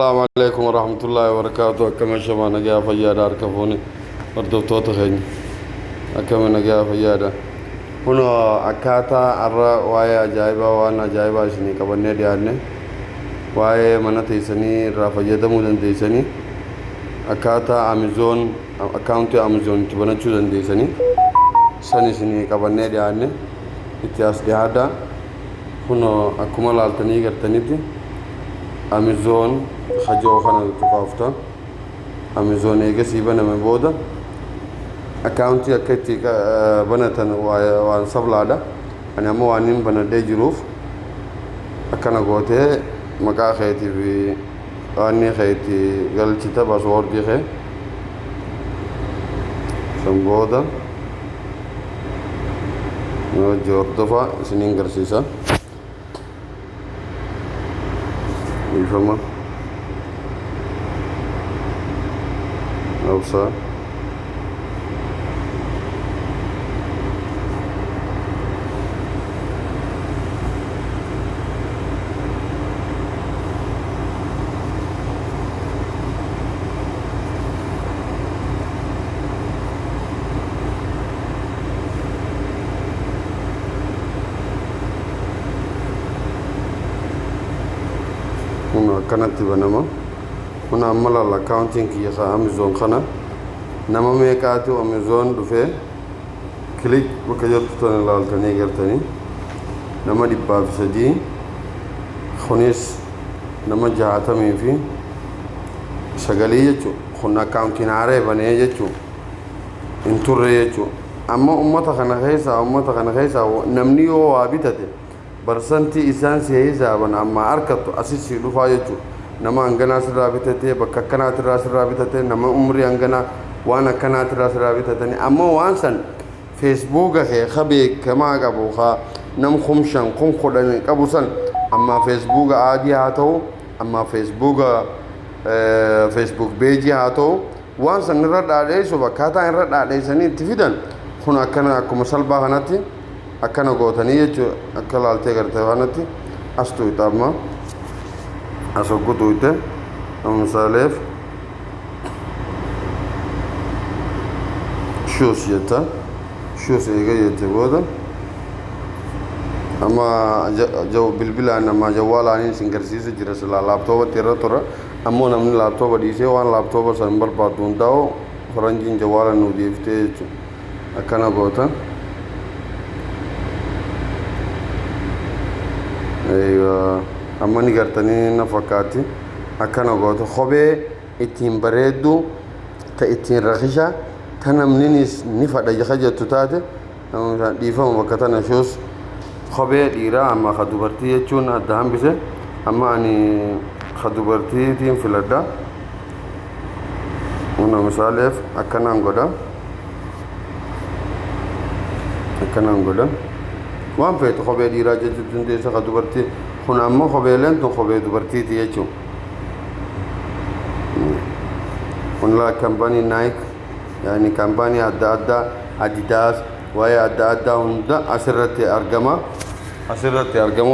السلام عليكم ورحمة الله وبركاته. كما شمعنا جاء فيادا أركفوني وردوتوت خيني أكما نجاء فيادا هنا أكاتا أرى وايا جايبا وانا جايبا شني كبني ديانة وايا منا تيسني رافجة مودن تيسني أكاتا أمازون أكاونتي أمازون تبنا تشودن تيسني سني شني كبني ديانة إتياس ديادا هنا أكمل التني كرتنيتي أمازون خجوا خنا تقافتا أمازون إيجا سيبنا من بودا أكاونتي أكتي بنتنا وان سبلادا أنا مو أنين بنا دي جروف أكنا قوته مكا خيتي في أني خيتي قال تيتا باسورد دي خي سنبودا نوجور دفع سنين قرسيسا يفهمه أوصى هنا كانت بنما هنا عمل الأكاونتين كي يسا أمازون خنا نما ميكاتو أمازون دفع كليك بكجر تطن لالتاني غيرتاني نما دي باب سدي خونيس نما جاهتا ميفي شغالي يجو خنا أكاونتين عاري بني يجو انتور يجو أما أمتا خنا خيسا نمنيو وابتته برسنتي إنسان سيئة بنا أما أركض أسيسي لفا يجو نما أنجنا سرابطته بككنا ترى سرابطته نما عمري أنجنا وانا كنا ترى سرابطته أما وانسن فيسبوك هي خبي كما كبوخا نم خمشان خم خدني كبوسن أما فيسبوك عادي هاتو أما فيسبوك بيجي هاتو وانسن نرد عليه سو بكاتا نرد عليه سني تفيدن هنا كنا كمسلبا هناتي أكنا قوتني يجو أكل على تجربة هانتي أستوي تامة أسوق تويته أم سالف شوس يتا شوس إيجا يتبودا أما جو بالبلا أنا ما جوال أني سينكرسيس جرس لا لابتوب تيرا ترى أما نمني لابتوب ديسي وان لابتوب سنبر باتون داو فرنجين جوال نوديفته أكنا قوتا أيوة أما نقرتني نفكاتي أكنا قوته خبي إتين بريدو تا إتين رخيشة تنا منينيس نفع دجاجة تتاته أما ديفهم وقتنا شوس خبي ديرا أما خدوبرتي يجون أدهم بسه أما أني خدوبرتي تيم في لدا هنا مسالف أكنا نقوله وان فيت خبي ديرا جتون دي سخ دوبرتي هنا أما خبي لين تو خبي دوبرتي تيجو هنا كمباني نايك يعني كمباني أدا أديداس ويا أدا هندا أسرت أرجما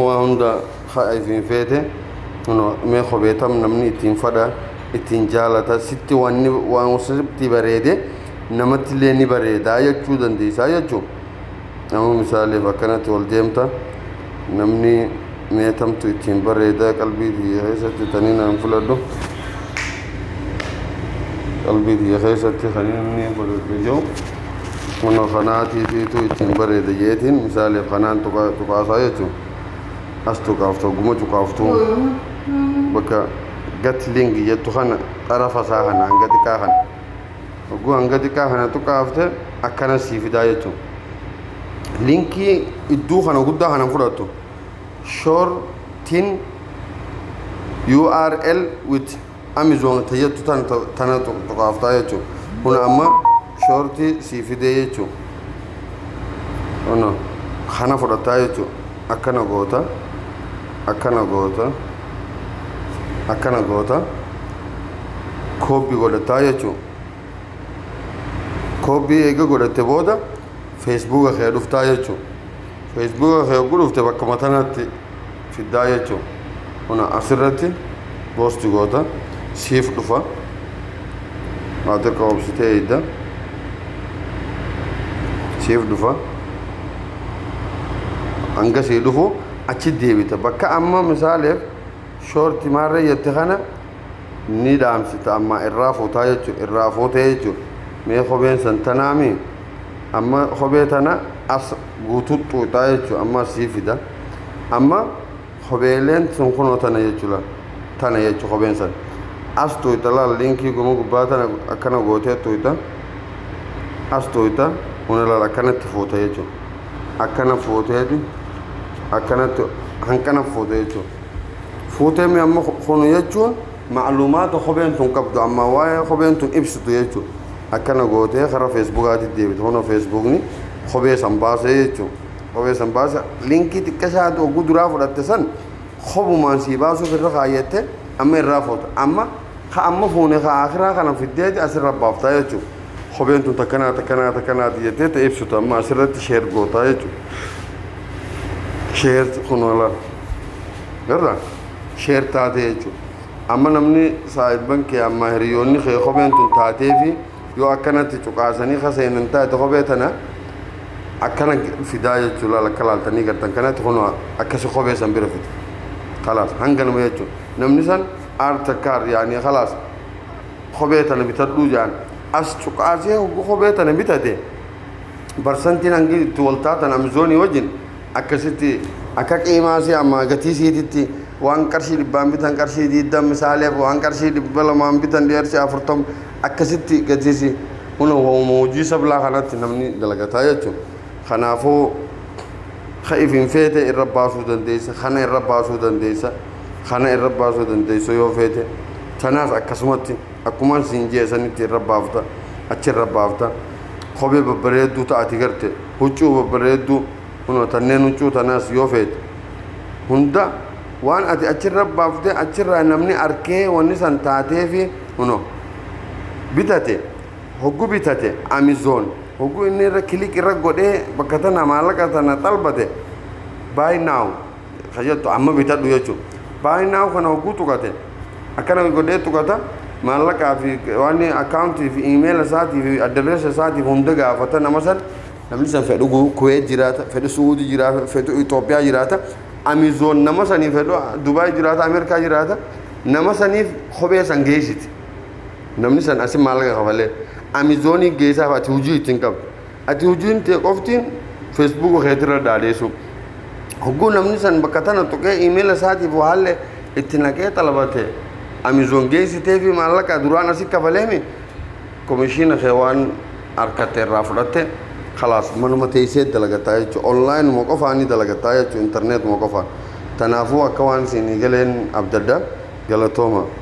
وهندا خايفين فيته هنا ما خبي تام نمني تين فدا تين جالتا ستي وان وسبتي بريدة نمت ليني بريدة يجو دندي سايجو أما مثالي فكانت والديمتا نمني ميتم تيتين بريدا قلبي دي خيسة تنين أنفلدو قلبي دي خيسة تخنيني بلجو من خناتي تيتين بريدا جيتين مثالي خنان تقاسا يجو أستو كافتو قمو تقافتو بكا قت لينج يتو خنا طرف ساحنا انقدي كاهن وقو انقدي كاهن تقافته أكنا سيفدا يجو لينكي إدو خنا قدا خنا فراتو shortin URL with Amazon تيجي تانا تقافتا يجو هنا أما shorti سيفيدي يجو هنا خنا فرتا يجو أكنا غوتا كوبي غوتا يجو كوبي إيجا غوتا تبودا فيسبوك خير دفتا يجو فيسبوك خير غوتا بكمتنا في الداية هنا أسرتي بوست جوتا سيف دفا أعطيك أوبستي إيدا سيف دفا anga si dhufu achi deebita bakka amma misaaleef shoorti maarree jette kana ni dhaamsita amma irraa fuutaa jechuudha irraa fuutee jechuudha mee kopheen san tanaami amma kophee tana as guutuu xuuxaa jechuudha amma sii fida amma kopheeleen sun kunoo tana jechuudha tana jechuudha kopheen san as tuuta laal linkii guma gubbaa tana akkana gootee tuuta as tuuta huna laal akkanatti fuuta jechuudha akkana fuuteeti akkanatti hankana fuute jechuudha fuutee mi amma kunu jechuun macluumaata kopheen tun qabdu amma waa'ee kopheen tun ibsitu jechuudha akkana gootee karaa feesbuukaatti deebite huna feesbuukni kophee san baasee jechuudha kophee san baasa linkii xiqqashaatu oguu duraa fudhatte san kophumaan sii baasuuf irra kaayyette amma irraa fuuta amma ka amma fuune ka akhiraa kana fiddeeti asirra baaftaa jechuudha kopheen tun takkanaati jettee ta ibsitu amma asirratti sheer gootaa jechuudha sheer kun wala garra sheer taatee jechuudha amma namni saahiban kee amma hiriyoonni kee kopheen tun taatee fi yoo akkanatti cuqaasanii kaseenan taate kophee tana akkana fidaa jechuudha lakka laaltanii gartan kanatti kun akkasi kophee san bira fida khalaas hanganuma jechuudha namni san aartakkaar yaanii khalaas kophee tana bitadhuu jaan as cuqaasee kophee tana bitate barsantiin hangi itti waltaatan amzoonii wajjin akkasitti akka qiimaasii amma gatii siititti waan qarshii dhibbaan bitan qarshii diiddan misaaleef waan qarshii dhibba lamaan bitan dheersi 40 akkasitti gatiisi huna hojii sablaa kanatti namni dalagataa jechuudha kanaafuu khaifin feete irra baasuu dandeessa kana irra baasuu dandeessa kana irra baasuu dandeessa yoo feete tanaas akkasumatti akkuma siin jeesanitti irra baafta achi irra baafta kophee babbareedduu ta'ati garte huccuu babbareedduu huna tanneen huccuu tanaas yoo feete hunda waan ati achirra baaftee achirraa namni arkee wanni san taatee fi huno bitate hoggu bitate Amazon hoggu inni irra kilik irra godhee bakka tana maallaqa tana talbate buy now kajattu amma bitadhu jechuudha buy now kana hoggu tuqate akkana godhee tuqata maallaqaa fi waan akkaawuntii fi iimeela isaatii fi adreesa isaatii hunda gaafata nama san namni san fedhu Kuwait jiraata fedhu Suudi jiraata fedhu Itoophiyaa jiraata Amazon nama saniif fedhu Dubai jiraata Ameerikaa jiraata nama saniif kophee san geessiti namni san asi maallaqa kafalee Amazonii geessaaf ati hujii ittiin qabdu ati hujiin ta'e qoftiin Facebook keetirra dhaadheessu hogguu namni san bakka tana tuqee iimeela isaatiif haalle itti naqee talabate Amazon geessitee fi maallaqa duraan asi kafaleemi komishiina kee waan harkatte irraa fudhatte خلاص منو تيسيد دلقتاي اونلاين موقفاني دلقتاي انترنت موقفان تنافو اكوان سيني قالين عبد الله قالتوما